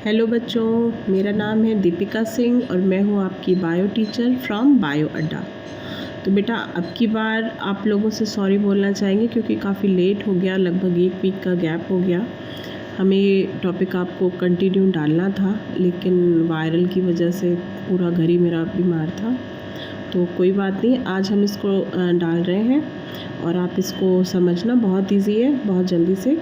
Hello बच्चों, मेरा नाम है दीपिका सिंह और मैं हूँ आपकी बायो टीचर फ्रॉम बायो अड्डा। तो बेटा अब की बार आप लोगों से सॉरी बोलना चाहेंगे क्योंकि काफ़ी लेट हो गया, लगभग 1 वीक का गैप हो गया। हमें ये टॉपिक आपको कंटिन्यू डालना था, लेकिन वायरल की वजह से पूरा घर ही मेरा बीमार था। तो कोई बात नहीं, आज हम इसको डाल रहे हैं और आप इसको समझना बहुत ईजी है, बहुत जल्दी से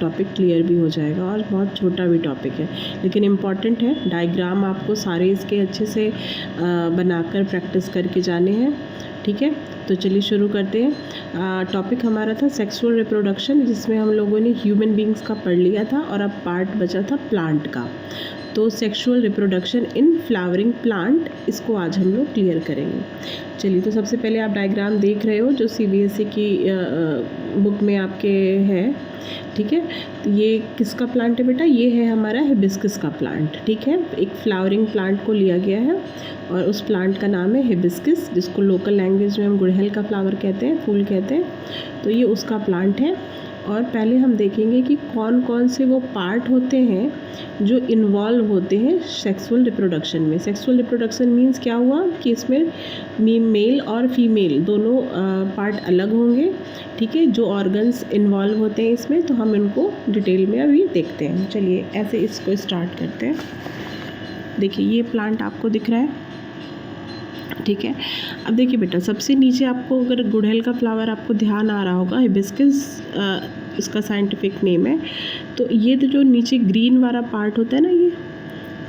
टॉपिक क्लियर भी हो जाएगा और बहुत छोटा भी टॉपिक है लेकिन इम्पॉर्टेंट है। डायग्राम आपको सारे इसके अच्छे से बनाकर प्रैक्टिस करके जाने हैं, ठीक है। तो चलिए शुरू करते हैं। टॉपिक हमारा था सेक्सुअल रिप्रोडक्शन, जिसमें हम लोगों ने ह्यूमन बींग्स का पढ़ लिया था और अब पार्ट बचा था प्लांट का। तो sexual reproduction in flowering plant, इसको आज हम लोग क्लियर करेंगे। चलिए, तो सबसे पहले आप डायग्राम देख रहे हो जो CBSE की बुक में आपके है, ठीक है। तो ये किसका प्लांट है बेटा? ये है हमारा हिबिस्कस का प्लांट, ठीक है। एक फ्लावरिंग प्लांट को लिया गया है और उस प्लांट का नाम है हिबिस्कस, जिसको लोकल लैंग्वेज में हम गुड़हल का फ्लावर कहते हैं, फूल कहते हैं। तो ये उसका प्लांट है और पहले हम देखेंगे कि कौन कौन से वो पार्ट होते हैं जो इन्वॉल्व होते हैं सेक्सुअल रिप्रोडक्शन में। सेक्सुअल रिप्रोडक्शन मीन्स क्या हुआ कि इसमें मेल और फीमेल दोनों पार्ट अलग होंगे, ठीक है। जो ऑर्गन्स इन्वॉल्व होते हैं इसमें, तो हम इनको डिटेल में अभी देखते हैं। चलिए ऐसे इसको स्टार्ट करते हैं। देखिए ये प्लांट आपको दिख रहा है, ठीक है। अब देखिए बेटा, सबसे नीचे आपको अगर गुड़हल का फ्लावर आपको ध्यान आ रहा होगा, हिबिस्कस इसका साइंटिफिक नेम है। तो ये तो जो नीचे ग्रीन वाला पार्ट होता है ना, ये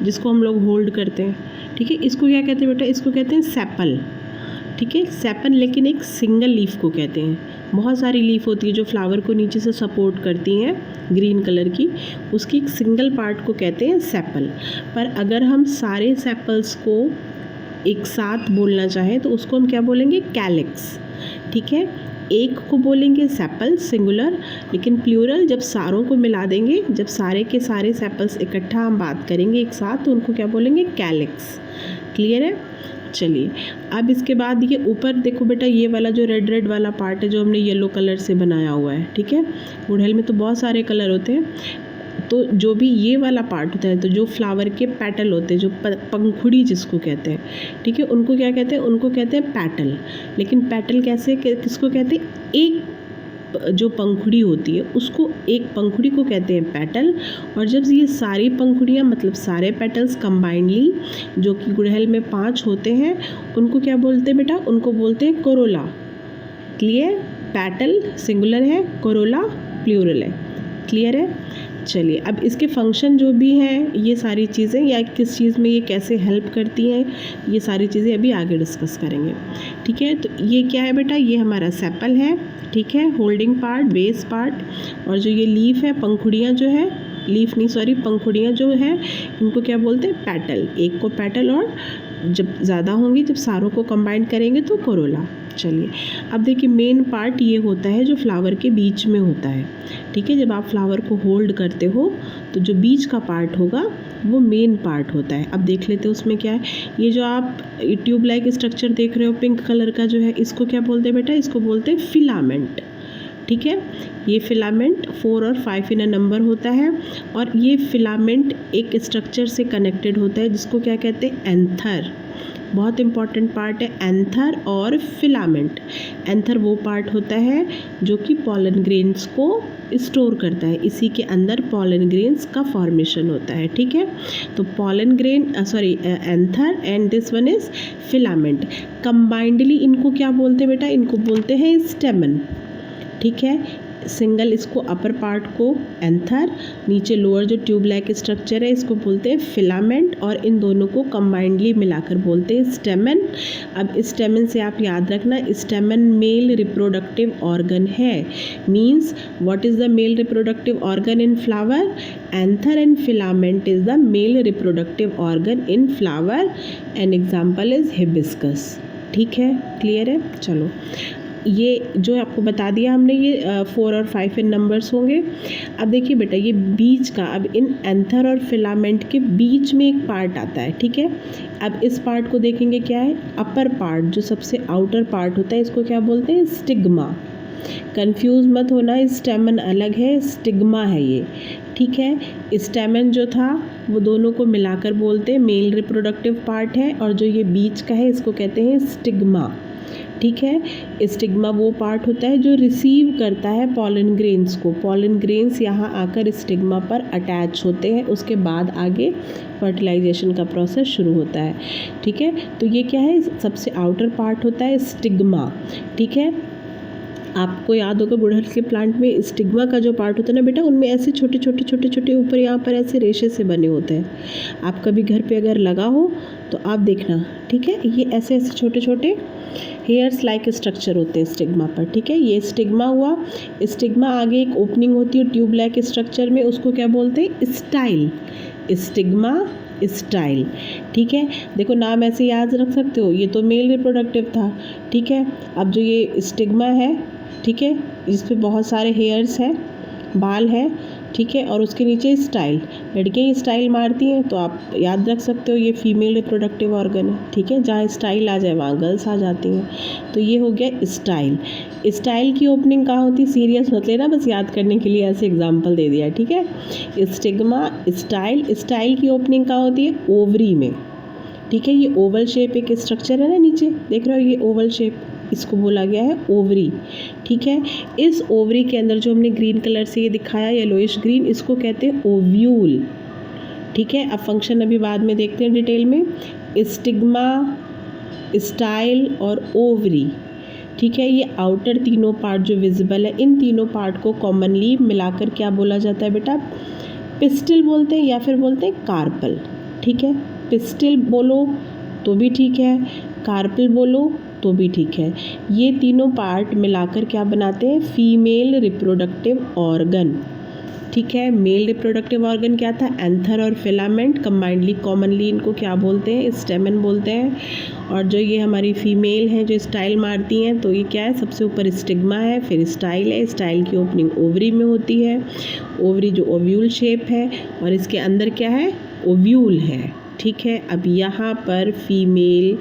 जिसको हम लोग होल्ड करते हैं, ठीक है, इसको क्या कहते हैं बेटा? इसको कहते हैं सेपल, ठीक है। सेपल लेकिन एक सिंगल लीफ को कहते हैं। बहुत सारी लीफ होती है जो फ्लावर को नीचे से सपोर्ट करती हैं, ग्रीन कलर की, उसकी एक सिंगल पार्ट को कहते हैं सेपल। पर अगर हम सारे सेपल्स को एक साथ बोलना चाहें तो उसको हम क्या बोलेंगे? कैलिक्स, ठीक है। एक को बोलेंगे सेपल सिंगुलर, लेकिन प्लूरल जब सारों को मिला देंगे, जब सारे के सारे सेपल्स इकट्ठा हम बात करेंगे एक साथ, तो उनको क्या बोलेंगे? कैलिक्स। क्लियर है? चलिए अब इसके बाद ये ऊपर देखो बेटा, ये वाला जो रेड रेड वाला पार्ट है जो हमने येलो कलर से बनाया हुआ है, ठीक है। गुड़हल में तो बहुत सारे कलर होते हैं, तो जो भी ये वाला पार्ट होता है, तो जो फ्लावर के पेटल होते हैं, जो पंखुड़ी जिसको कहते हैं, ठीक है, उनको क्या कहते हैं? उनको कहते हैं पेटल। लेकिन पेटल कैसे किसको कहते हैं? एक जो पंखुड़ी होती है उसको, एक पंखुड़ी को कहते हैं पेटल। और जब ये सारी पंखुड़ियाँ मतलब सारे पेटल्स कंबाइंडली, जो कि गुड़हल में 5 होते हैं, उनको क्या बोलते हैं बेटा? उनको बोलते हैं कोरोला। क्लियर? पेटल सिंगुलर है, कोरोला प्लूरल है। क्लियर है? चलिए अब इसके फंक्शन जो भी हैं, ये सारी चीज़ें या किस चीज़ में ये कैसे हेल्प करती हैं, ये सारी चीज़ें अभी आगे डिस्कस करेंगे, ठीक है। तो ये क्या है बेटा? ये हमारा सेपल है, ठीक है, होल्डिंग पार्ट, बेस पार्ट। और जो ये लीफ है, पंखुड़ियाँ जो है, लीफ नहीं सॉरी, पंखुड़ियाँ जो हैं, इनको क्या बोलते हैं? पेटल। एक को पेटल, और जब ज़्यादा होंगी, जब सारों को कंबाइन करेंगे तो कोरोला। चलिए अब देखिए, मेन पार्ट ये होता है जो फ्लावर के बीच में होता है, ठीक है। जब आप फ्लावर को होल्ड करते हो तो जो बीच का पार्ट होगा वो मेन पार्ट होता है। अब देख लेते हैं उसमें क्या है। ये जो आप ट्यूब लाइक स्ट्रक्चर देख रहे हो पिंक कलर का जो है, इसको क्या बोलते हैं बेटा? इसको बोलते हैं फिलामेंट, ठीक है। ये फिलामेंट 4 और 5 इन नंबर होता है और ये फिलामेंट एक स्ट्रक्चर से कनेक्टेड होता है जिसको क्या कहते हैं? एंथर। बहुत इंपॉर्टेंट पार्ट है एंथर और फिलामेंट। एंथर वो पार्ट होता है जो कि पॉलन ग्रेन्स को स्टोर करता है, इसी के अंदर पॉलन ग्रेन्स का फॉर्मेशन होता है, ठीक है। तो pollen grain anther and this one is filament. Combinedly इनको क्या बोलते हैं बेटा? इनको बोलते हैं स्टेमन, ठीक है। सिंगल इसको अपर पार्ट को एंथर, नीचे लोअर जो ट्यूब लाइक स्ट्रक्चर है इसको बोलते हैं फिलामेंट, और इन दोनों को कंबाइंडली मिलाकर बोलते हैं स्टेमन। अब स्टेमन से आप याद रखना, स्टेमन मेल रिप्रोडक्टिव ऑर्गन है। Means what is the male reproductive organ in flower? Anther and filament is the male reproductive organ in flower. An example is hibiscus, ठीक है। क्लियर है? चलो ये जो आपको बता दिया हमने, ये 4 और 5 इन नंबर्स होंगे। अब देखिए बेटा, ये बीच का, अब इन एंथर और फिलामेंट के बीच में एक पार्ट आता है, ठीक है। अब इस पार्ट को देखेंगे क्या है? अपर पार्ट, जो सबसे आउटर पार्ट होता है, इसको क्या बोलते हैं? स्टिग्मा। कंफ्यूज मत होना, स्टेमन अलग है, स्टिग्मा है ये, ठीक है। स्टेमन जो था वो दोनों को मिलाकर बोलते हैं मेल रिप्रोडक्टिव पार्ट है, और जो ये बीच का है इसको कहते हैं स्टिग्मा, ठीक है। स्टिग्मा वो पार्ट होता है जो रिसीव करता है पॉलन ग्रेन्स को। पॉलन ग्रेन्स यहाँ आकर स्टिग्मा पर अटैच होते हैं, उसके बाद आगे फर्टिलाइजेशन का प्रोसेस शुरू होता है, ठीक है। तो ये क्या है, सबसे आउटर पार्ट होता है स्टिग्मा, ठीक है। आपको याद होगा गुड़हल के प्लांट में स्टिग्मा का जो पार्ट होता है ना बेटा, उनमें ऐसे छोटे छोटे छोटे छोटे ऊपर यहाँ पर ऐसे रेशे से बने होते हैं। आप कभी घर पे अगर लगा हो तो आप देखना, ठीक है। ये ऐसे ऐसे छोटे छोटे हेयर्स लाइक स्ट्रक्चर होते हैं स्टिग्मा पर, ठीक है। ये स्टिग्मा हुआ। स्टिग्मा आगे एक ओपनिंग होती है ट्यूब लाइक स्ट्रक्चर में, उसको क्या बोलते हैं, स्टाइल। स्टिग्मा स्टाइल, ठीक है। देखो नाम ऐसे याद रख सकते हो, ये तो मेल रिप्रोडक्टिव था, ठीक है। अब जो ये स्टिग्मा है, ठीक है, इस पे बहुत सारे हेयर्स हैं, बाल है, ठीक है, और उसके नीचे स्टाइल। लड़कियाँ ये स्टाइल मारती हैं तो आप याद रख सकते हो ये फीमेल रिप्रोडक्टिव ऑर्गन है, ठीक है। जहाँ स्टाइल आ जाए वहाँ गर्ल्स आ जाती हैं। तो ये हो गया स्टाइल। स्टाइल की ओपनिंग कहाँ होती है, सीरियस मत लेना, बस याद करने के लिए ऐसे एग्जाम्पल दे दिया, ठीक है। स्टिग्मा स्टाइल, स्टाइल की ओपनिंग कहाँ होती है, ओवरी में, ठीक है। ये ओवल शेप एक स्ट्रक्चर है ना, नीचे देख रहे हो ये ओवल शेप, इसको बोला गया है ओवरी, ठीक है। इस ओवरी के अंदर जो हमने ग्रीन कलर से ये दिखाया येलोइश ग्रीन, इसको कहते हैं ओव्यूल, ठीक है। अब फंक्शन अभी बाद में देखते हैं डिटेल में। स्टिग्मा, स्टाइल और ओवरी, ठीक है। ये आउटर तीनों पार्ट जो विजिबल है, इन तीनों पार्ट को कॉमनली मिलाकर क्या बोला जाता है बेटा, पिस्टिल बोलते हैं या फिर बोलते हैं कार्पल, ठीक है। पिस्टिल बोलो तो भी ठीक है, कार्पल बोलो तो भी ठीक है। ये तीनों पार्ट मिलाकर क्या बनाते हैं, फीमेल रिप्रोडक्टिव ऑर्गन, ठीक है। मेल रिप्रोडक्टिव ऑर्गन क्या था, एंथर और फिलामेंट कंबाइंडली कॉमनली इनको क्या बोलते हैं, स्टेमन बोलते हैं। और जो ये हमारी फीमेल हैं जो स्टाइल मारती हैं, तो ये क्या है, सबसे ऊपर स्टिग्मा है, फिर स्टाइल है। स्टाइल की ओपनिंग ओवरी में होती है, ओवरी जो ओव्यूल शेप है, और इसके अंदर क्या है, ओव्यूल है, ठीक है। अब यहाँ पर फीमेल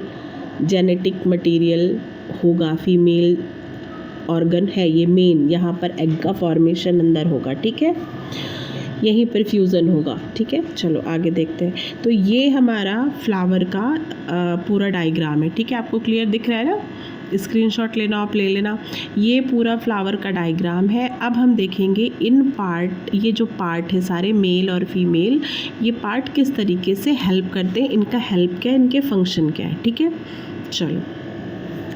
जेनेटिक मटेरियल होगा, फीमेल ऑर्गन है ये मेन, यहाँ पर एग का फॉर्मेशन अंदर होगा, ठीक है। यहीं पर फ्यूज़न होगा, ठीक है। चलो आगे देखते हैं। तो ये हमारा फ्लावर का पूरा डायग्राम है, ठीक है। आपको क्लियर दिख रहा है ना, स्क्रीनशॉट लेना आप ले लेना। ये पूरा फ्लावर का डायग्राम है। अब हम देखेंगे इन पार्ट, ये जो पार्ट है सारे मेल और फीमेल, ये पार्ट किस तरीके से हेल्प करते हैं, इनका हेल्प क्या है, इनके फंक्शन क्या है, ठीक है। चलो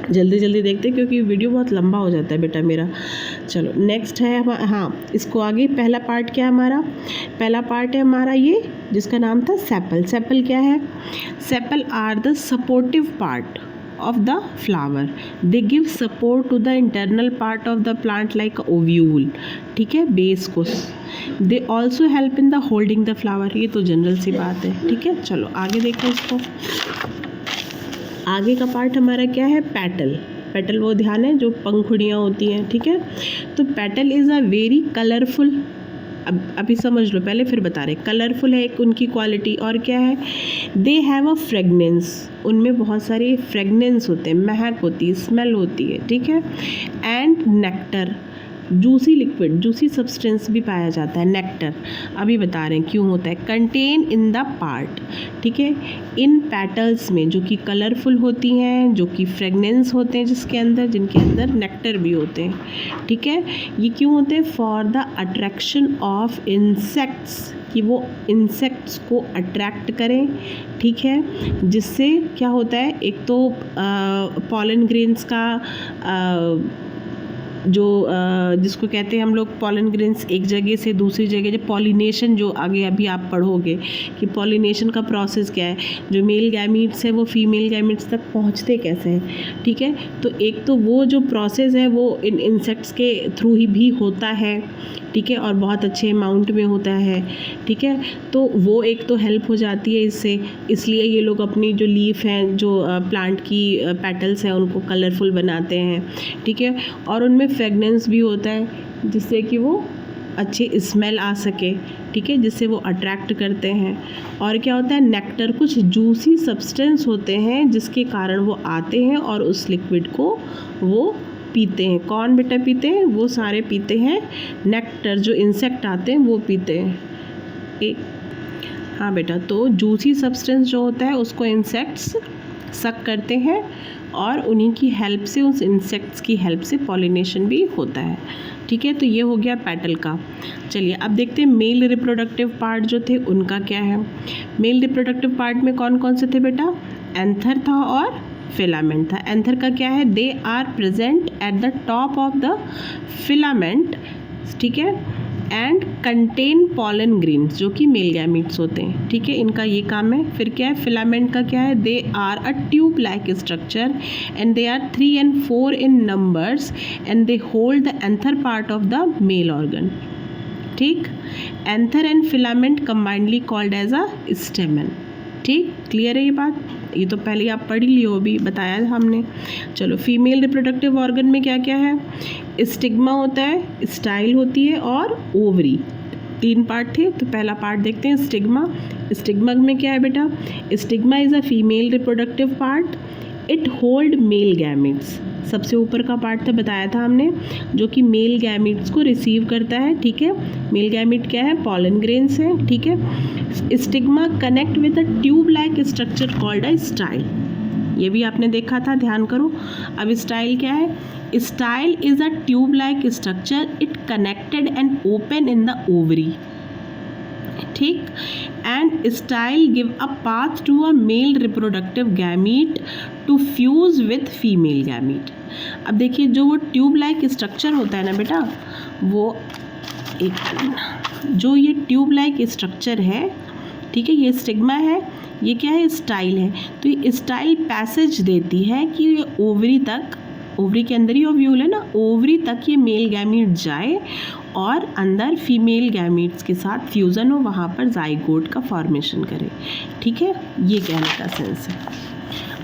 जल्दी जल्दी देखते हैं क्योंकि वीडियो बहुत लंबा हो जाता है बेटा मेरा। चलो नेक्स्ट है हाँ, इसको आगे पहला पार्ट क्या है हमारा, पहला पार्ट है हमारा ये जिसका नाम था सेपल। सेपल क्या है, sepal are the supportive part of the flower, they give support to the internal part of the plant like ovule, ठीक है, बेस को। they also help in the holding the flower, ये तो general सी बात है, ठीक है। चलो आगे देखो इसको। आगे का पार्ट हमारा क्या है, पेटल। पेटल वो ध्यान है जो पंखुड़ियाँ होती हैं, ठीक है। तो petal is a very colourful, अब अभी समझ लो, पहले फिर बता रहे। कलरफुल है एक उनकी क्वालिटी, और क्या है, दे हैव अ फ्रेगनेंस, उनमें बहुत सारी फ्रेगनेंस होते हैं, महक होती है, स्मेल होती है, ठीक है। And nectar, juicy liquid, juicy substance भी पाया जाता है, नेक्टर अभी बता रहे हैं क्यों होता है। कंटेन इन द पार्ट, ठीक है, इन पेटल्स में जो कि कलरफुल होती हैं, जो कि फ्रेगनेंस होते हैं जिसके अंदर, जिनके अंदर नेक्टर भी होते हैं, ठीक है। ये क्यों होते हैं, for the attraction of insects, कि वो इंसेक्ट्स को अट्रैक्ट करें, ठीक है। जिससे क्या होता है, एक तो पॉलन ग्रेन्स का जो जिसको कहते हैं हम लोग पॉलन ग्रेन्स एक जगह से दूसरी जगह, जब पॉलिनेशन, जो आगे अभी आप पढ़ोगे कि पॉलिनेशन का प्रोसेस क्या है, जो मेल गैमीट्स है वो फीमेल गैमीट्स तक पहुंचते कैसे हैं, ठीक है। तो एक तो वो जो प्रोसेस है वो इन इंसेक्ट्स के थ्रू ही भी होता है, ठीक है, और बहुत अच्छे अमाउंट में होता है, ठीक है। तो वो एक तो हेल्प हो जाती है इससे, इसलिए ये लोग अपनी जो लीफ हैं, जो प्लांट की पेटल्स हैं, उनको कलरफुल बनाते हैं, ठीक है। और उनमें फ्रेगनेंस भी होता है जिससे कि वो अच्छी स्मेल आ सके, ठीक है, जिससे वो अट्रैक्ट करते हैं। और क्या होता है, नेक्टर, कुछ जूसी सब्सटेंस होते हैं जिसके कारण वो आते हैं और उस लिक्विड को वो पीते हैं। कौन बेटा पीते हैं, वो सारे पीते हैं, नेक्टर जो इंसेक्ट आते हैं वो पीते हैं, एक हाँ बेटा, तो जूसी सब्सटेंस जो होता है उसको इंसेक्ट्स सक करते हैं और उन्हीं की हेल्प से, उस इंसेक्ट्स की हेल्प से पॉलिनेशन भी होता है। ठीक है, तो ये हो गया पेटल का। चलिए अब देखते हैं मेल रिप्रोडक्टिव पार्ट जो थे उनका क्या है। मेल रिप्रोडक्टिव पार्ट में कौन कौन से थे बेटा? एंथर था और फिलामेंट था। एंथर का क्या है? They are present at the top of the filament, ठीक है, एंड कंटेन पॉलन ग्रेन्स जो कि मेल गैमीट्स होते हैं। ठीक है, इनका ये काम है। फिर क्या है? फिलामेंट का क्या है? They are a tube like structure and they are 3 and 4 in numbers and they hold the anther part of the male organ. ठीक, anther and filament combinedly called as a stamen. ठीक, clear है ये बात? ये तो पहले आप पढ़ ही लियो, अभी बताया था हमने। चलो, फीमेल रिप्रोडक्टिव ऑर्गन में क्या क्या है? स्टिग्मा होता है, स्टाइल होती है और ओवरी। 3 पार्ट थे, तो पहला पार्ट देखते हैं स्टिग्मा। स्टिग्मा में क्या है बेटा? Stigma is a female reproductive part, it hold male gametes. सबसे ऊपर का पार्ट था, बताया था हमने, जो कि मेल गैमीट्स को रिसीव करता है। ठीक है, मेल गैमीट क्या है? पॉलन ग्रेन्स है। ठीक है, stigma connect with a tube like structure called a style. ये भी आपने देखा था, ध्यान करो। अब स्टाइल क्या है? Style is a tube like structure, it connected and open in the ovary. ठीक, and style give a path to a male reproductive gamete to fuse with female gamete. अब देखिए, जो वो ट्यूब लाइक स्ट्रक्चर होता है ना बेटा, वो जो ये ट्यूब लाइक स्ट्रक्चर है, ठीक है, ये स्टिग्मा है, ये क्या है? स्टाइल है। तो ये स्टाइल पैसेज देती है कि ये ओवरी तक, ओवरी के अंदर ही ओव्यूल है ना, ओवरी तक ये मेल गैमीट जाए और अंदर फीमेल गैमीट्स के साथ फ्यूज़न हो, वहाँ पर जाइगोट का फॉर्मेशन करे। ठीक है, ये कहने का सेंस है।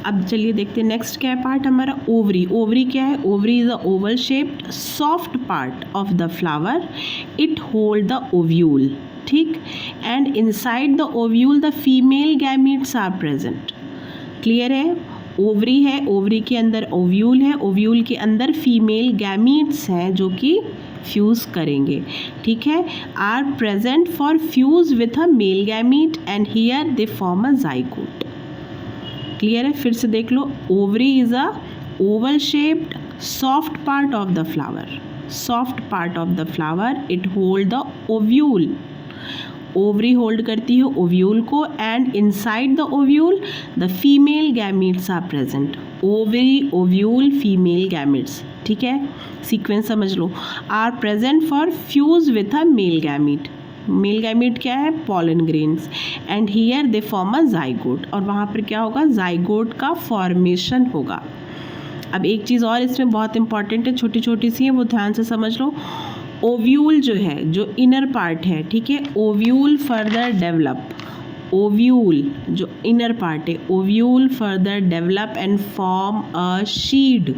अब चलिए देखते हैं नेक्स्ट क्या है पार्ट हमारा, ओवरी। ओवरी क्या है? Ovary is a oval shaped soft part of the flower, it hold the ovule. ठीक, and inside the ovule the female gametes are present. Clear है? ओवरी है, ओवरी के अंदर ओव्यूल है, ओव्यूल के अंदर फीमेल गैमीट्स हैं जो कि फ्यूज़ करेंगे। ठीक है, are present for fuse with a male gamete and here they form a zygote. Clear है? फिर से देख लो, ovary is a oval shaped soft part of the flower, soft part of the flower, it hold the ovule. Ovary hold करती है ovule को, and inside the ovule the female gametes are present. Ovary, ovule, female gametes. ठीक है, sequence समझ लो। Are present for fuse with a male gamete. Male gamete क्या है? Pollen grains, and here they form a zygote, और वहाँ पर क्या होगा? जाइगोट का फॉर्मेशन होगा। अब एक चीज़ और इसमें बहुत इंपॉर्टेंट है, छोटी छोटी सी है, वो ध्यान से समझ लो। ओव्यूल जो है, जो इनर पार्ट है, ठीक है, ओव्यूल फर्दर डेवलप, ओव्यूल जो इनर पार्ट है, ovule further develop and form a शीड।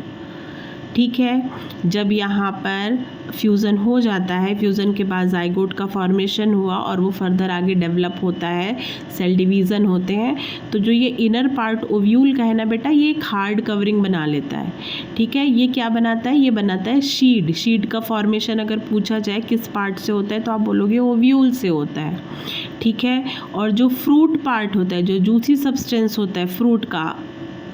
ठीक है, जब यहाँ पर फ्यूज़न हो जाता है, फ्यूज़न के बाद जाइगोट का फॉर्मेशन हुआ और वो फर्दर आगे डेवलप होता है, सेल डिवीज़न होते हैं, तो जो ये इनर पार्ट ओव्यूल का है ना बेटा, ये एक हार्ड कवरिंग बना लेता है। ठीक है, ये क्या बनाता है? ये बनाता है शीड। शीड का फॉर्मेशन अगर पूछा जाए किस पार्ट से होता है, तो आप बोलोगे ओव्यूल से होता है। ठीक है, और जो फ्रूट पार्ट होता है, जो जूसी सब्सटेंस होता है फ्रूट का,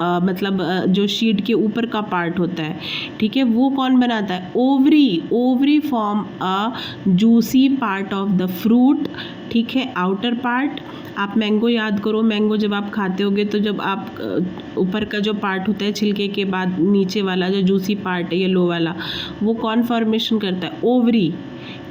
मतलब जो शीड के ऊपर का पार्ट होता है, ठीक है, वो कौन बनाता है? Ovary. Ovary form a juicy part of the fruit. ठीक है, आउटर पार्ट। आप मैंगो याद करो, मैंगो जब आप खाते होगे तो जब आप ऊपर का जो पार्ट होता है छिलके के बाद नीचे वाला जो जूसी पार्ट है येलो वाला, वो कौन फॉर्मेशन करता है? ओवरी।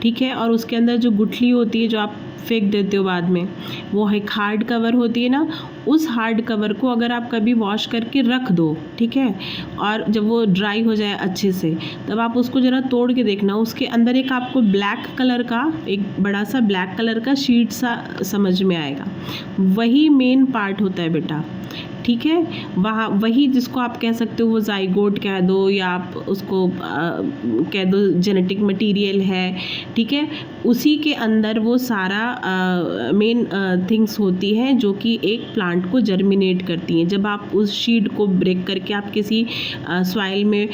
ठीक है, और उसके अंदर जो गुठली होती है जो आप फेंक देते हो बाद में, वो एक हार्ड कवर होती है ना, उस हार्ड कवर को अगर आप कभी वॉश करके रख दो, ठीक है, और जब वो ड्राई हो जाए अच्छे से, तब आप उसको ज़रा तोड़ के देखना, उसके अंदर एक आपको ब्लैक कलर का, एक बड़ा सा ब्लैक कलर का शीट सा समझ में आएगा, वही मेन पार्ट होता है बेटा। ठीक है। वहाँ वही जिसको आप कह सकते हो वो जाइगोट कह दो या आप उसको कह दो जेनेटिक मटेरियल है, ठीक है। उसी के अंदर वो सारा मेन थिंग्स होती हैं जो कि एक प्लांट को जर्मिनेट करती हैं। जब आप उस शीड को ब्रेक करके आप किसी सॉइल में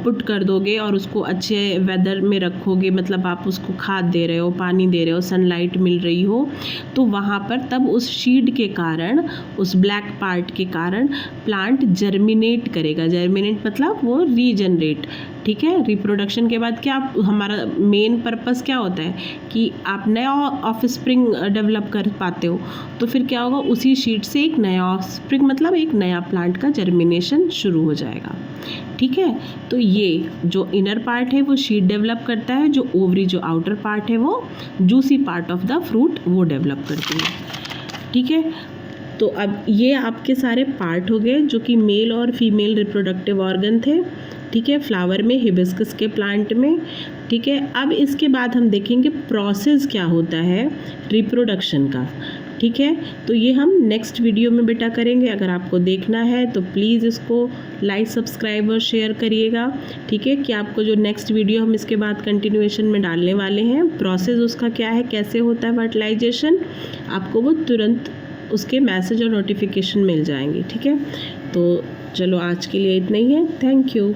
पुट कर दोगे और उसको अच्छे वेदर में रखोगे, मतलब आप उसको खाद दे रहे हो, पानी दे रहे हो, सनलाइट मिल रही हो, तो वहाँ पर तब उस शीड के कारण, उस ब्लैक पार्ट के कारण प्लांट जर्मिनेट करेगा। जर्मिनेट मतलब वो रीजनरेट, ठीक है। रिप्रोडक्शन के बाद क्या हमारा मेन पर्पस क्या होता है कि आप नया ऑफस्प्रिंग डेवलप कर पाते हो, तो फिर क्या होगा, उसी शीट से एक नया ऑफस्प्रिंग मतलब एक नया प्लांट का जर्मिनेशन शुरू हो जाएगा, ठीक है। तो ये जो इनर पार्ट है वो शीट डेवलप करता है, जो ओवरी जो आउटर पार्ट है वो juicy part of the fruit वो डेवलप करती है, ठीक है। तो अब ये आपके सारे पार्ट हो गए जो कि मेल और फीमेल रिप्रोडक्टिव ऑर्गन थे, ठीक है, फ्लावर में, हिबिस्कस के प्लांट में, ठीक है। अब इसके बाद हम देखेंगे प्रोसेस क्या होता है रिप्रोडक्शन का, ठीक है। तो ये हम नेक्स्ट वीडियो में बेटा करेंगे। अगर आपको देखना है तो प्लीज़ इसको लाइक, सब्सक्राइब और शेयर करिएगा, ठीक है, कि आपको जो नेक्स्ट वीडियो हम इसके बाद कंटिन्यूएशन में डालने वाले हैं, प्रोसेस उसका क्या है, कैसे होता है फर्टिलाइजेशन, आपको वो तुरंत उसके मैसेज और नोटिफिकेशन मिल जाएंगे, ठीक है। तो चलो आज के लिए इतना ही है। Thank you.